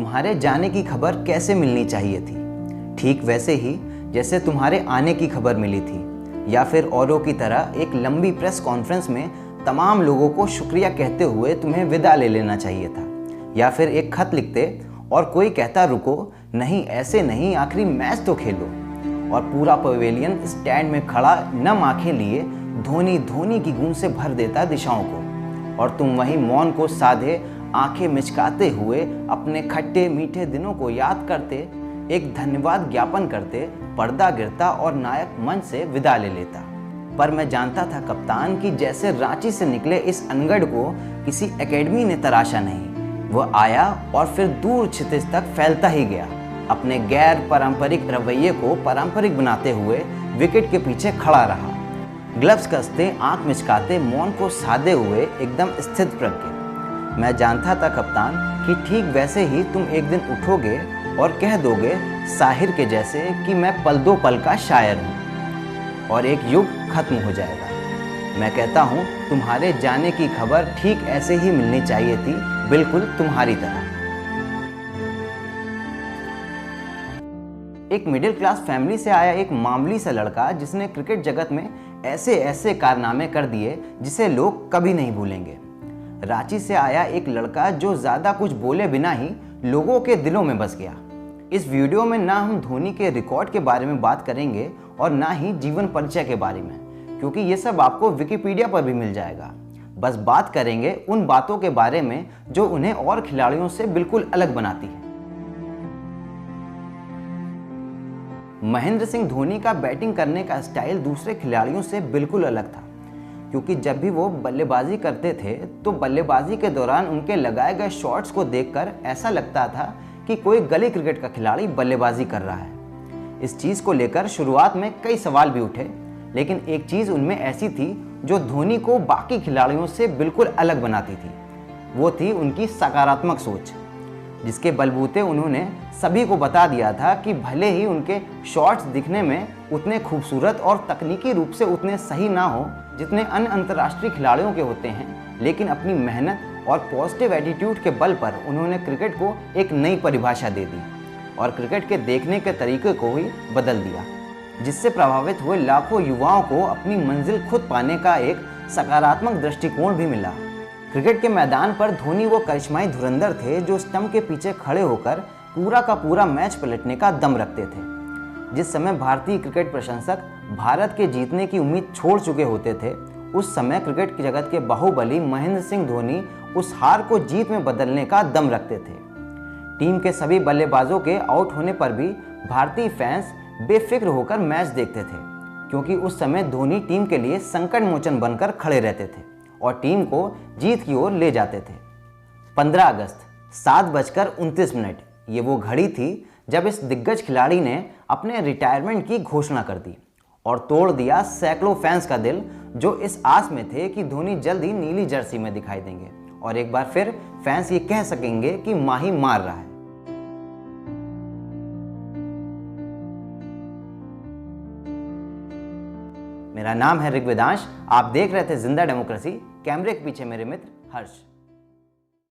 तुम्हारे जाने की खबर कैसे मिलनी चाहिए थी, ठीक वैसे ही जैसे तुम्हारे आने की खबर मिली थी, या फिर औरों की तरह एक लंबी प्रेस कॉन्फ्रेंस में तमाम लोगों को शुक्रिया कहते हुए तुम्हें विदा ले लेना चाहिए था, या फिर एक खत लिखते और कोई कहता रुको नहीं ऐसे नहीं, आखिरी मैच तो खेलो, और पूरा पवेलियन स्टैंड में खड़ा नम आंखें लिए धोनी धोनी की गूंज से भर देता दिशाओं को, और तुम वहीं मौन को साधे आंखें मिचकाते हुए अपने खट्टे मीठे दिनों को याद करते, एक धन्यवाद ज्ञापन करते, पर्दा गिरता और नायक मंच से विदा ले लेता। पर मैं जानता था कप्तान कि जैसे रांची से निकले इस अनगढ़ को किसी एकेडमी ने तराशा नहीं, वह आया और फिर दूर क्षितिज तक फैलता ही गया, अपने गैर पारंपरिक रवैये को पारंपरिक बनाते हुए विकेट के पीछे खड़ा रहा, ग्लव्स कसते, आंख मिचकाते, मौन को साधे हुए एकदम स्थित प्रज्ञ। मैं जानता था कप्तान कि ठीक वैसे ही तुम एक दिन उठोगे और कह दोगे साहिर के जैसे कि मैं पल दो पल का शायर हूँ, और एक युग खत्म हो जाएगा। मैं कहता हूँ तुम्हारे जाने की खबर ठीक ऐसे ही मिलनी चाहिए थी, बिल्कुल तुम्हारी तरह। एक मिडिल क्लास फैमिली से आया एक मामूली सा लड़का जिसने क्रिकेट जगत में ऐसे ऐसे कारनामे कर दिए जिसे लोग कभी नहीं भूलेंगे। रांची से आया एक लड़का जो ज्यादा कुछ बोले बिना ही लोगों के दिलों में बस गया। इस वीडियो में ना हम धोनी के रिकॉर्ड के बारे में बात करेंगे और ना ही जीवन परिचय के बारे में, क्योंकि ये सब आपको विकिपीडिया पर भी मिल जाएगा। बस बात करेंगे उन बातों के बारे में जो उन्हें और खिलाड़ियों से बिल्कुल अलग बनाती है। महेंद्र सिंह धोनी का बैटिंग करने का स्टाइल दूसरे खिलाड़ियों से बिल्कुल अलग था, क्योंकि जब भी वो बल्लेबाजी करते थे तो बल्लेबाजी के दौरान उनके लगाए गए शॉट्स को देखकर ऐसा लगता था कि कोई गली क्रिकेट का खिलाड़ी बल्लेबाजी कर रहा है। इस चीज़ को लेकर शुरुआत में कई सवाल भी उठे, लेकिन एक चीज़ उनमें ऐसी थी जो धोनी को बाकी खिलाड़ियों से बिल्कुल अलग बनाती थी। वो थी उनकी सकारात्मक सोच, जिसके बलबूते उन्होंने सभी को बता दिया था कि भले ही उनके शॉट्स दिखने में उतने खूबसूरत और तकनीकी रूप से उतने सही ना हो जितने अन्य अंतर्राष्ट्रीय खिलाड़ियों के होते हैं, लेकिन अपनी मेहनत और पॉजिटिव एटीट्यूड के बल पर उन्होंने क्रिकेट को एक नई परिभाषा दे दी और क्रिकेट के देखने के तरीके को ही बदल दिया, जिससे प्रभावित हुए लाखों युवाओं को अपनी मंजिल खुद पाने का एक सकारात्मक दृष्टिकोण भी मिला। क्रिकेट के मैदान पर धोनी वो करिश्माई धुरंधर थे जो स्टंप के पीछे खड़े होकर पूरा का पूरा मैच पलटने का दम रखते थे। जिस समय भारतीय क्रिकेट प्रशंसक भारत के जीतने की उम्मीद छोड़ चुके होते थे, उस समय क्रिकेट की जगत के बाहुबली महेंद्र सिंह धोनी उस हार को जीत में बदलने का दम रखते थे। टीम के सभी बल्लेबाजों के आउट होने पर भी भारतीय फैंस बेफिक्र होकर मैच देखते थे, क्योंकि उस समय धोनी टीम के लिए संकट मोचन बनकर खड़े रहते थे और टीम को जीत की ओर ले जाते थे। 15 अगस्त 7:29 ये वो घड़ी थी जब इस दिग्गज खिलाड़ी ने अपने रिटायरमेंट की घोषणा कर दी और तोड़ दिया सैकड़ों फैंस का दिल, जो इस आस में थे कि धोनी जल्द ही नीली जर्सी में दिखाई देंगे और एक बार फिर फैंस ये कह सकेंगे कि माही मार रहा है। मेरा नाम है ऋग्वेदांश, आप देख रहे थे जिंदा डेमोक्रेसी, कैमरे के पीछे मेरे मित्र हर्ष।